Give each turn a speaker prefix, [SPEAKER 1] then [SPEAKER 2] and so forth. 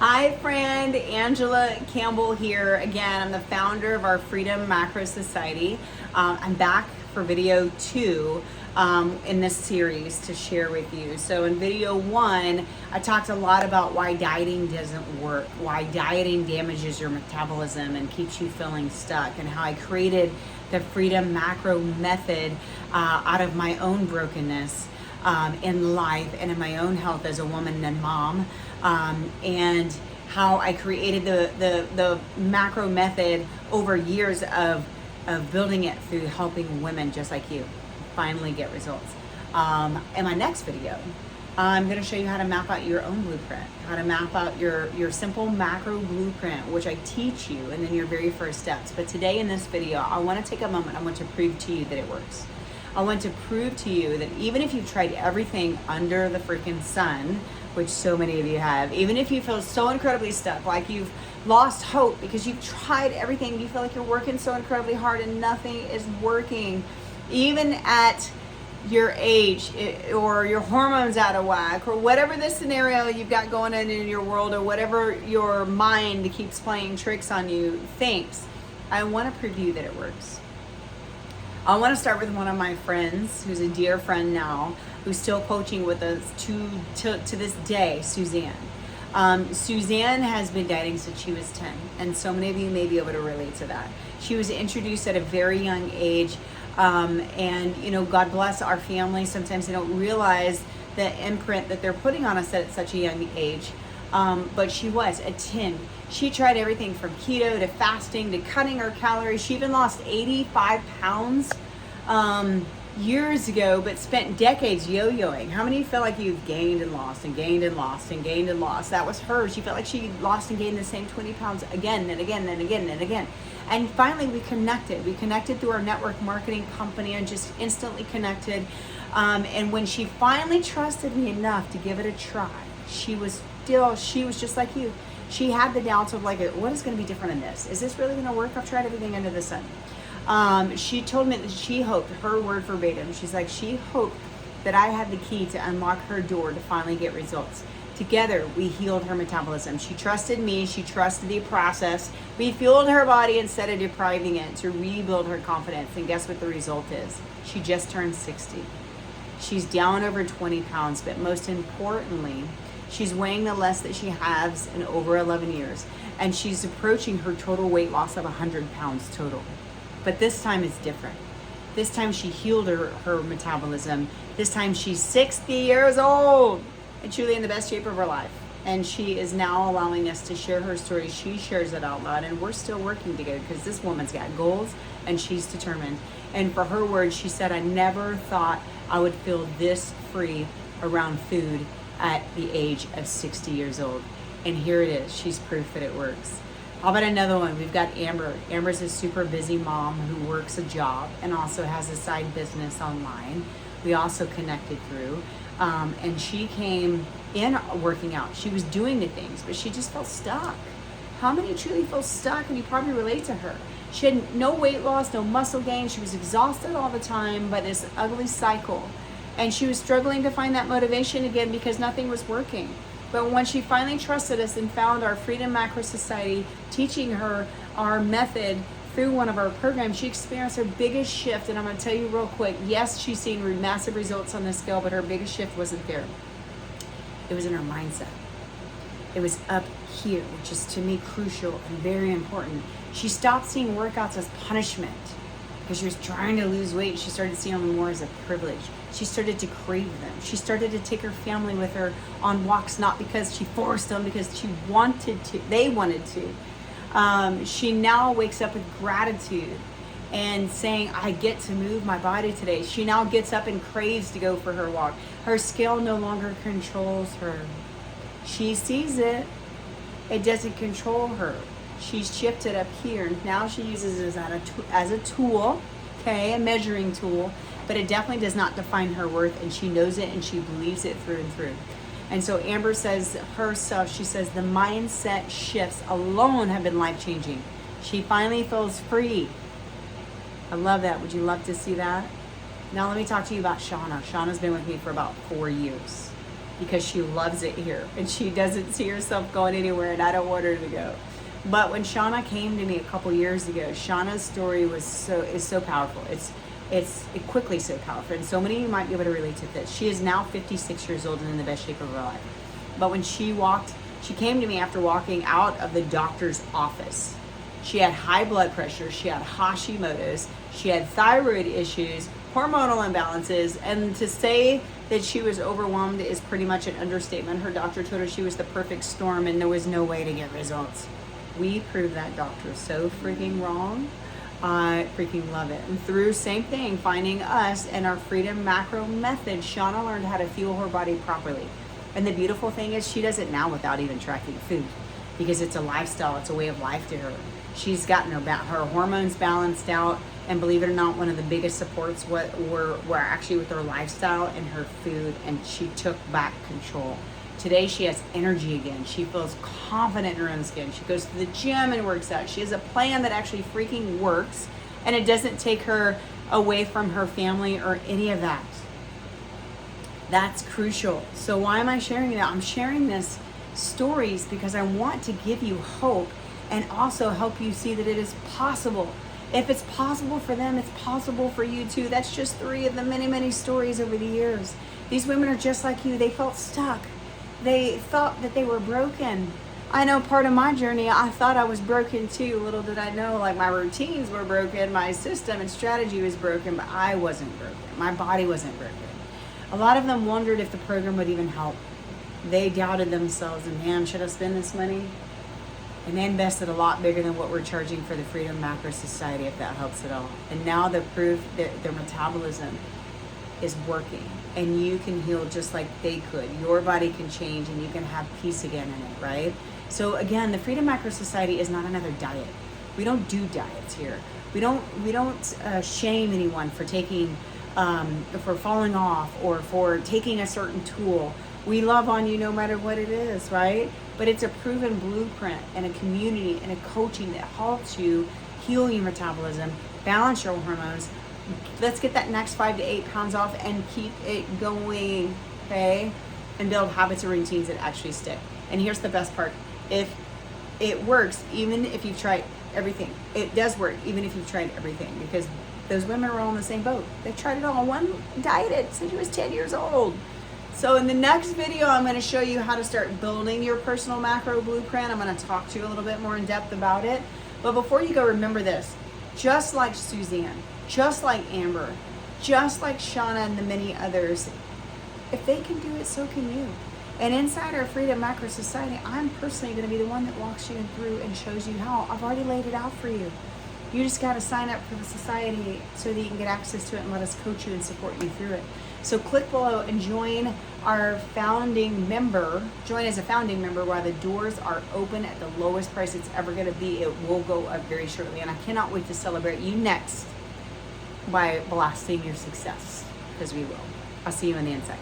[SPEAKER 1] Hi friend, Angela Campbell here again. I'm the founder of our Freedom Macro Society. I'm back for video 2 in this series to share with you. So in video 1, I talked a lot about why dieting doesn't work, why dieting damages your metabolism and keeps you feeling stuck, and how I created the Freedom Macro method out of my own brokenness in life and in my own health as a woman and mom, and how I created the macro method over years of building it through helping women just like you finally get results. In my next video, I'm going to show you how to map out your own blueprint, how to map out your simple macro blueprint, which I teach you, and then your very first steps. But today in this video, I want to take a moment. I want to prove to you that it works. I want to prove to you that even if you've tried everything under the freaking sun, which so many of you have, even if you feel so incredibly stuck, like you've lost hope because you've tried everything, you feel like you're working so incredibly hard and nothing is working, even at your age, or your hormones out of whack, or whatever the scenario you've got going on in your world, or whatever your mind keeps playing tricks on you thinks, I want to prove to you that it works. I want to start with one of my friends, who's a dear friend now, who's still coaching with us to this day, Suzanne. Suzanne has been dieting since she was 10, and so many of you may be able to relate to that. She was introduced at a very young age, and you know, God bless our family. Sometimes they don't realize the imprint that they're putting on us at such a young age, but she was at 10. She tried everything from keto to fasting to cutting her calories. She even lost 85 pounds years ago, but spent decades yo-yoing. How many feel like you've gained and lost and gained and lost and gained and lost? That was her. She felt like she lost and gained the same 20 pounds again and again and again and again. And finally we connected. We connected through our network marketing company and just instantly connected. And when she finally trusted me enough to give it a try, she was just like you. She had the doubts of like, what is going to be different in this? Is this really going to work? I've tried everything under the sun. She told me that she hoped, her word verbatim, she's like, she hoped that I had the key to unlock her door to finally get results. Together, we healed her metabolism. She trusted me. She trusted the process. We fueled her body instead of depriving it to rebuild her confidence. And guess what the result is? She just turned 60. She's down over 20 pounds, but most importantly, she's weighing the less that she has in over 11 years. And she's approaching her total weight loss of 100 pounds total. But this time it's different. This time she healed her metabolism. This time she's 60 years old and truly in the best shape of her life. And she is now allowing us to share her story. She shares it out loud, and we're still working together because this woman's got goals and she's determined. And for her words, she said, I never thought I would feel this free around food at the age of 60 years old. And here it is. She's proof that it works. How about another one? We've got Amber. Amber's a super busy mom who works a job and also has a side business online. We also connected through. And she came in working out. She was doing the things, but she just felt stuck. How many truly feel stuck? And you probably relate to her. She had no weight loss, no muscle gain. She was exhausted all the time by this ugly cycle. And she was struggling to find that motivation again because nothing was working. But when she finally trusted us and found our Freedom Macro Society teaching her our method through one of our programs, she experienced her biggest shift. And I'm going to tell you real quick, yes, she's seen massive results on this scale, but her biggest shift wasn't there. It was in her mindset. It was up here, which is to me crucial and very important. She stopped seeing workouts as punishment because she was trying to lose weight. She started seeing them more as a privilege. She started to crave them. She started to take her family with her on walks, not because she forced them, because she wanted to. They wanted to. She now wakes up with gratitude and saying, I get to move my body today. She now gets up and craves to go for her walk. Her scale no longer controls her. She sees it. It doesn't control her. She's shifted up here. Now she uses it as a tool, okay, a measuring tool, but it definitely does not define her worth, and she knows it and she believes it through and through. And so Amber says herself, she says, the mindset shifts alone have been life-changing. She finally feels free. I love that. Would you love to see that? Now let me talk to you about Shauna. Shauna's been with me for about 4 years. because she loves it here and she doesn't see herself going anywhere, and I don't want her to go. But when Shauna came to me a couple years ago, Shauna's story is so powerful. It's quickly so powerful, and so many of you might be able to relate to this. She is now 56 years old and in the best shape of her life. But when she came to me after walking out of the doctor's office. She had high blood pressure, she had Hashimoto's, she had thyroid issues, hormonal imbalances, and to say that she was overwhelmed is pretty much an understatement. Her doctor told her she was the perfect storm and there was no way to get results. We proved that doctor so freaking wrong. I freaking love it. And through same thing, finding us and our Freedom Macro method, Shauna learned how to fuel her body properly. And the beautiful thing is she does it now without even tracking food, because it's a lifestyle, it's a way of life to her. She's gotten her hormones balanced out, and believe it or not, one of the biggest supports were actually with her lifestyle and her food, and she took back control. Today she has energy again. She feels confident in her own skin. She goes to the gym and works out. She has a plan that actually freaking works, and it doesn't take her away from her family or any of that. That's crucial. So why am I sharing that? I'm sharing this stories because I want to give you hope and also help you see that it is possible. If it's possible for them, it's possible for you too. That's just 3 of the many, many stories over the years. These women are just like you. They felt stuck. They thought that they were broken. I know part of my journey, I thought I was broken too. Little did I know, like my routines were broken, my system and strategy was broken, but I wasn't broken. My body wasn't broken. A lot of them wondered if the program would even help. They doubted themselves, and man, should I spend this money? And they invested a lot bigger than what we're charging for the Freedom Macro Society, if that helps at all. And now the proof that their metabolism is working, and you can heal just like they could. Your body can change, and you can have peace again in it, right? So again, the Freedom Macro Society is not another diet. We don't do diets here. We don't shame anyone for taking, for falling off or for taking a certain tool. We love on you no matter what it is, right? But it's a proven blueprint and a community and a coaching that helps you heal your metabolism, balance your hormones. Let's get that next 5 to 8 pounds off and keep it going, okay? And build habits and routines that actually stick. And here's the best part. If it works, even if you've tried everything, it does work even if you've tried everything, because those women are all in the same boat. They've tried it all. One dieted since she was 10 years old. So in the next video, I'm going to show you how to start building your personal macro blueprint. I'm going to talk to you a little bit more in depth about it. But before you go, remember this. Just like Suzanne, just like Amber, just like Shauna and the many others, if they can do it, so can you. And inside our Freedom Macro Society, I'm personally going to be the one that walks you through and shows you how. I've already laid it out for you. You just got to sign up for the society so that you can get access to it and let us coach you and support you through it. So click below and join our founding member. Join as a founding member while the doors are open at the lowest price it's ever going to be. It will go up very shortly. And I cannot wait to celebrate you next by blasting your success, because we will. I'll see you on the inside.